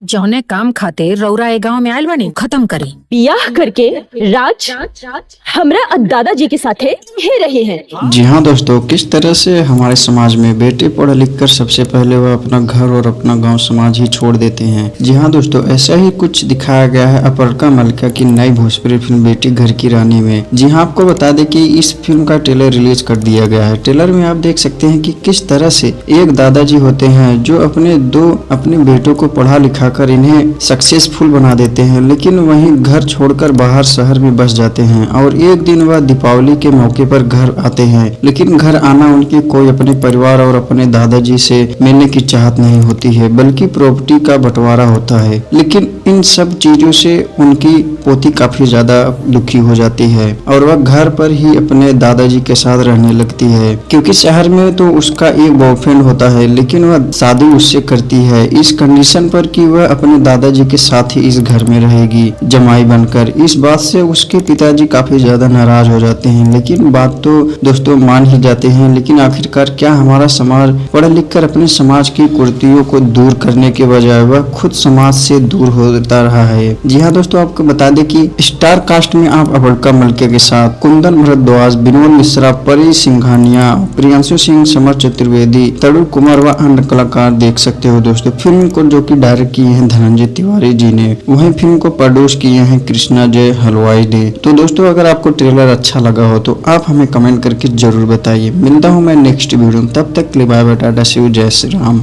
जौने काम खातिर रौरा ए गांव में आयल बानी खत्म करी। बियाह करके राज हमरा दादाजी के साथे रह रहे हैं। जी हाँ दोस्तों, किस तरह से हमारे समाज में बेटे पढ़ लिख कर सबसे पहले वह अपना घर और अपना गांव समाज ही छोड़ देते हैं। जी हाँ दोस्तों, ऐसा ही कुछ दिखाया गया है अपरका मल्लिका की नई भोजपुरी फिल्म बेटी घर की रानी में। जी हाँ, आपको बता दें कि इस फिल्म का ट्रेलर रिलीज कर दिया गया है। ट्रेलर में आप देख सकते हैं कि किस तरह से एक दादाजी होते हैं जो अपने बेटों को पढ़ा लिखा कर इन्हें सक्सेसफुल बना देते हैं, लेकिन वहीं घर छोड़कर बाहर शहर में बस जाते हैं। और एक दिन वह दीपावली के मौके पर घर आते हैं, लेकिन घर आना उनकी कोई अपने परिवार और अपने दादाजी से मिलने की चाहत नहीं होती है, बल्कि प्रॉपर्टी का बंटवारा होता है। लेकिन इन सब चीजों से उनकी पोती काफी ज्यादा दुखी हो जाती है और वह घर पर ही अपने दादाजी के साथ रहने लगती है, क्योंकि शहर में तो उसका एक बॉयफ्रेंड होता है, लेकिन वह शादी उससे करती है इस कंडीशन पर कि वह अपने दादाजी के साथ ही इस घर में रहेगी जमाई बनकर। इस बात से उसके पिताजी काफी ज्यादा नाराज हो जाते हैं, लेकिन बात तो दोस्तों मान ही जाते हैं। लेकिन आखिरकार क्या हमारा समाज पढ़ लिख कर अपने समाज की कुरीतियों को दूर करने के बजाय वह खुद समाज से दूर होता रहा है। जी हाँ दोस्तों, आपको बता दें कि स्टार कास्ट में आप अपरका मल्लिका के साथ कुंदन भारद्वाज, विनोद मिश्रा, परी सिंघानिया, प्रियांशु सिंह, समर चतुर्वेदी, तरुण कुमार व अन्य कलाकार देख सकते हो दोस्तों। फिल्म को जो कि डायरेक्ट किए हैं धनंजय तिवारी जी ने, वहीं फिल्म को प्रोड्यूस किए हैं कृष्णा जय हलवाई ने। तो दोस्तों, अगर आपको ट्रेलर अच्छा लगा हो तो आप हमें कमेंट करके जरूर बताइए। मिलता हूँ मैं नेक्स्ट वीडियो में, तब तक के लिए बाय बाय, टाटा, शिव, जय श्री राम।